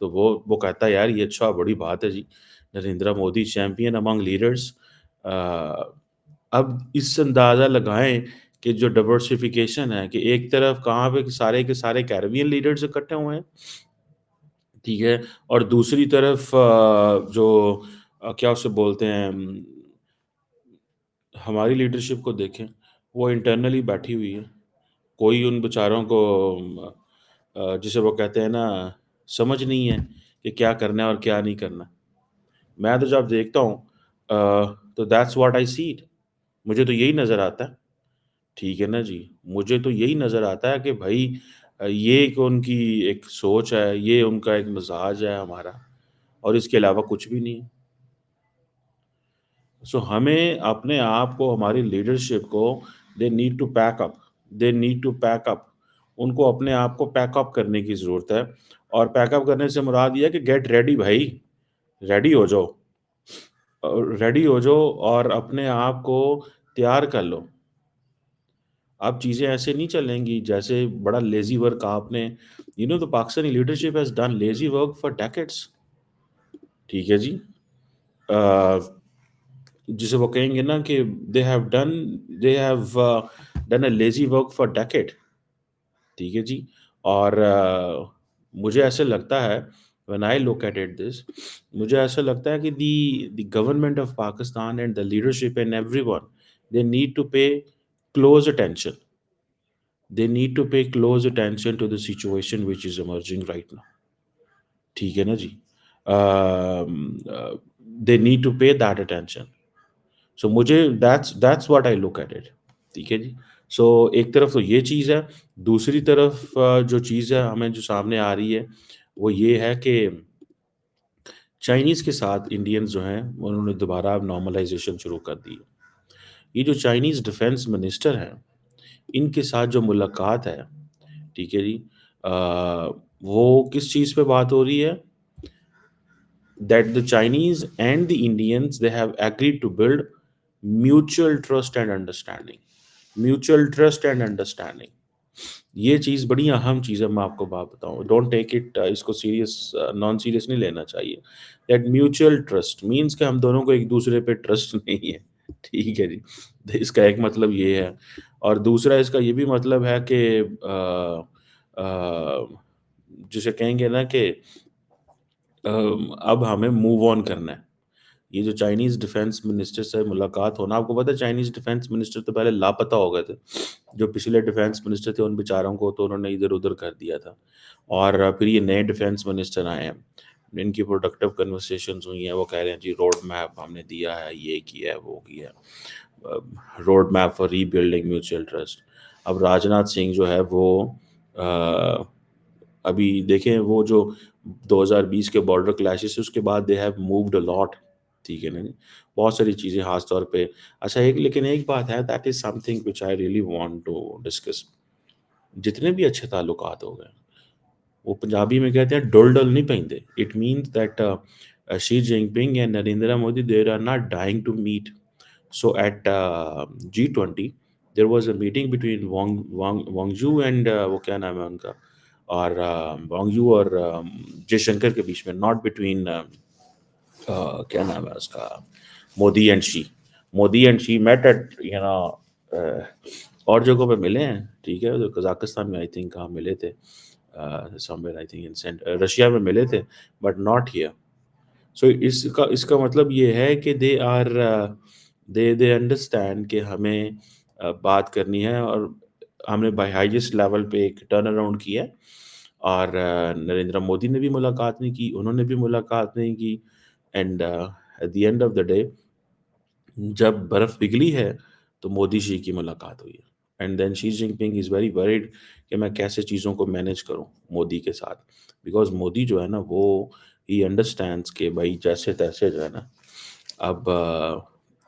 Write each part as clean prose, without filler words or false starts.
تو وہ کہتا ہے یار یہ اچھا بڑی بات ہے جی، نریندر مودی چیمپئن امنگ لیڈرز. اب اس سے اندازہ لگائیں کہ جو ڈائورسفیکیشن ہے کہ ایک طرف کہاں پہ سارے کے سارے کیریبین لیڈرز اکٹھے ہوئے ہیں، ٹھیک ہے، اور دوسری طرف جو کیا اسے بولتے ہیں ہماری لیڈرشپ کو دیکھیں، وہ انٹرنلی بیٹھی ہوئی ہے. کوئی ان بیچاروں کو جسے وہ کہتے ہیں نا سمجھ نہیں ہے کہ کیا کرنا ہے اور کیا نہیں کرنا. میں تو جب دیکھتا ہوں تو that's what I see it, مجھے تو یہی نظر آتا ہے. ٹھیک ہے نا جی، مجھے تو یہی نظر آتا ہے کہ بھائی یہ ایک ان کی ایک سوچ ہے، یہ ان کا ایک مزاج ہے ہمارا، اور اس کے علاوہ کچھ بھی نہیں. سو ہمیں اپنے آپ کو، ہماری لیڈرشپ کو، they need to pack up, they need to pack up. ان کو اپنے آپ کو پیک اپ کرنے کی ضرورت ہے. اور پیک اپ کرنے سے مراد یہ ہے کہ گیٹ ریڈی بھائی، ریڈی ہو جاؤ، ریڈی ہو جاؤ اور اپنے آپ کو تیار کر لو. اب چیزیں ایسے نہیں چلیں گی جیسے بڑا لیزی ورک آپ نے، the Pakistani leadership has done lazy work for decades. ٹھیک ہے جی، جسے وہ کہیں گے نا کہ they have done a lazy work for decade. ٹھیک ہے جی. اور مجھے ایسے لگتا ہے when I look at it this، مجھے ایسا لگتا ہے کہ the government of Pakistan and the leadership and everyone they need to pay close attention. They need to pay close attention to the situation which is emerging right now. ٹھیک ہے نا جی. They need to pay that attention. سو مجھے that's what I look at it. ٹھیک ہے جی. سو ایک طرف تو یہ چیز ہے، دوسری طرف جو چیز ہے ہمیں جو سامنے آ رہی ہے وہ یہ ہے کہ چائنیز کے ساتھ انڈینز جو ہیں انہوں نے دوبارہ اب نارملائزیشن شروع کر دی. یہ جو چائنیز ڈیفینس منسٹر ہیں ان کے ساتھ جو ملاقات ہے، ٹھیک ہے جی، وہ کس چیز پہ بات ہو رہی ہے؟ that the Chinese and the Indians they have agreed to build mutual trust and understanding. Mutual trust and understanding. یہ چیز بڑی اہم چیز ہے. میں آپ کو بات بتاؤں، ڈونٹ ٹیک اٹ، اس کو سیریس نان سیریس نہیں لینا چاہیے. دیٹ میوچل ٹرسٹ مینس کہ ہم دونوں کو ایک دوسرے پہ ٹرسٹ نہیں ہے. ٹھیک ہے جی، اس کا ایک مطلب یہ ہے. اور دوسرا اس کا یہ بھی مطلب ہے کہ جسے کہیں گے نا کہ اب ہمیں موو آن کرنا ہے. یہ جو چائنیز ڈیفینس منسٹر سے ملاقات ہونا، آپ کو پتہ ہے چائنیز ڈیفینس منسٹر تو پہلے لاپتہ ہو گئے تھے. جو پچھلے ڈیفینس منسٹر تھے ان بیچاروں کو تو انہوں نے ادھر ادھر کر دیا تھا. اور پھر یہ نئے ڈیفینس منسٹر آئے ہیں، ان کی پروڈکٹیو کنورسیشنز ہوئی ہیں. وہ کہہ رہے ہیں جی روڈ میپ ہم نے دیا ہے، یہ کیا ہے، وہ کیا ہے، road map for rebuilding mutual trust. اب راجناتھ سنگھ جو ہے وہ ابھی دیکھیں وہ جو 2020 کے بارڈر کلیشز اس کے بعد دے ہیو مووڈ اے لاٹ. ٹھیک ہے نا، بہت ساری چیزیں خاص طور پہ. اچھا لیکن ایک بات ہے، that is something which I really want to discuss. جتنے بھی اچھے تعلقات ہو گئے، وہ پنجابی میں کہتے ہیں ڈول ڈل نہیں پہنتے. It means that Xi Jinping and Narendra Modi there are not dying to meet. So at G20 there was a meeting between Wang Yi and وہ کیا نام ہے ان کا، اور وانگ یو اور جے شنکر کے بیچ میں، ناٹ بٹوین کیا نام ہے اس کا، Modi and Xi. Modi and Xi met at اور جگہوں پہ ملے ہیں. ٹھیک ہے، قزاقستان میں آئی تھنک کہاں ملے تھے، somewhere I think in Russia میں ملے تھے، بٹ ناٹ ہیئر. سو اس کا مطلب یہ ہے کہ دے انڈرسٹینڈ کہ ہمیں بات کرنی ہے. اور ہم نے بائی ہائیسٹ لیول پہ ایک ٹرن اراؤنڈ کیا. اور نریندر مودی نے بھی ملاقات نہیں کی، انہوں نے بھی ملاقات نہیں کی. And at the end of the day جب برف پگھلی ہے تو مودی جی کی ملاقات ہوئی ہے. اینڈ دین شی جن پنگ از ویری ورڈ کہ میں کیسے چیزوں کو مینیج کروں مودی کے ساتھ. بیکاز مودی جو ہے نا وہ ہی انڈرسٹینڈس کہ بھائی جیسے تیسے جو ہے نا اب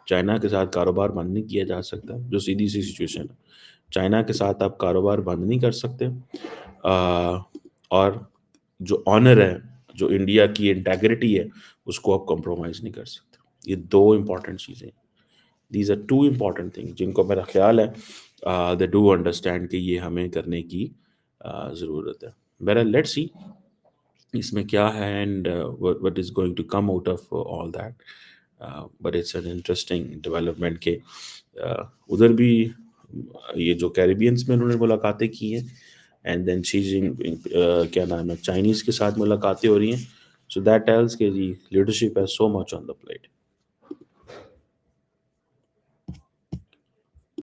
چائنا کے ساتھ کاروبار بند نہیں کیا جا سکتا، جو سیدھی سی سچویشن ہے. چائنا کے ساتھ آپ کاروبار بند نہیں کر سکتے، اور جو آنر ہے، جو انڈیا کی انٹیگریٹی ہے، اس کو آپ کمپرومائز نہیں کر سکتے. یہ دو امپورٹنٹ چیزیں، these are two important thing جن کو میرا خیال ہے دے ڈو انڈرسٹینڈ کہ یہ ہمیں کرنے کی ضرورت ہے. بہرحال لیٹس سی اس میں کیا ہے and what is going to come out of all that. But it's an interesting development کہ ادھر بھی یہ جو کیریبینس میں انہوں نے ملاقاتیں کی ہیں اینڈ دین کیا نام ہے چائنیز کے ساتھ ملاقاتیں ہو رہی ہیں. سو دیٹ ٹیلس کہ جی لیڈرشپ ہے سو مچ آن دا پلیٹ.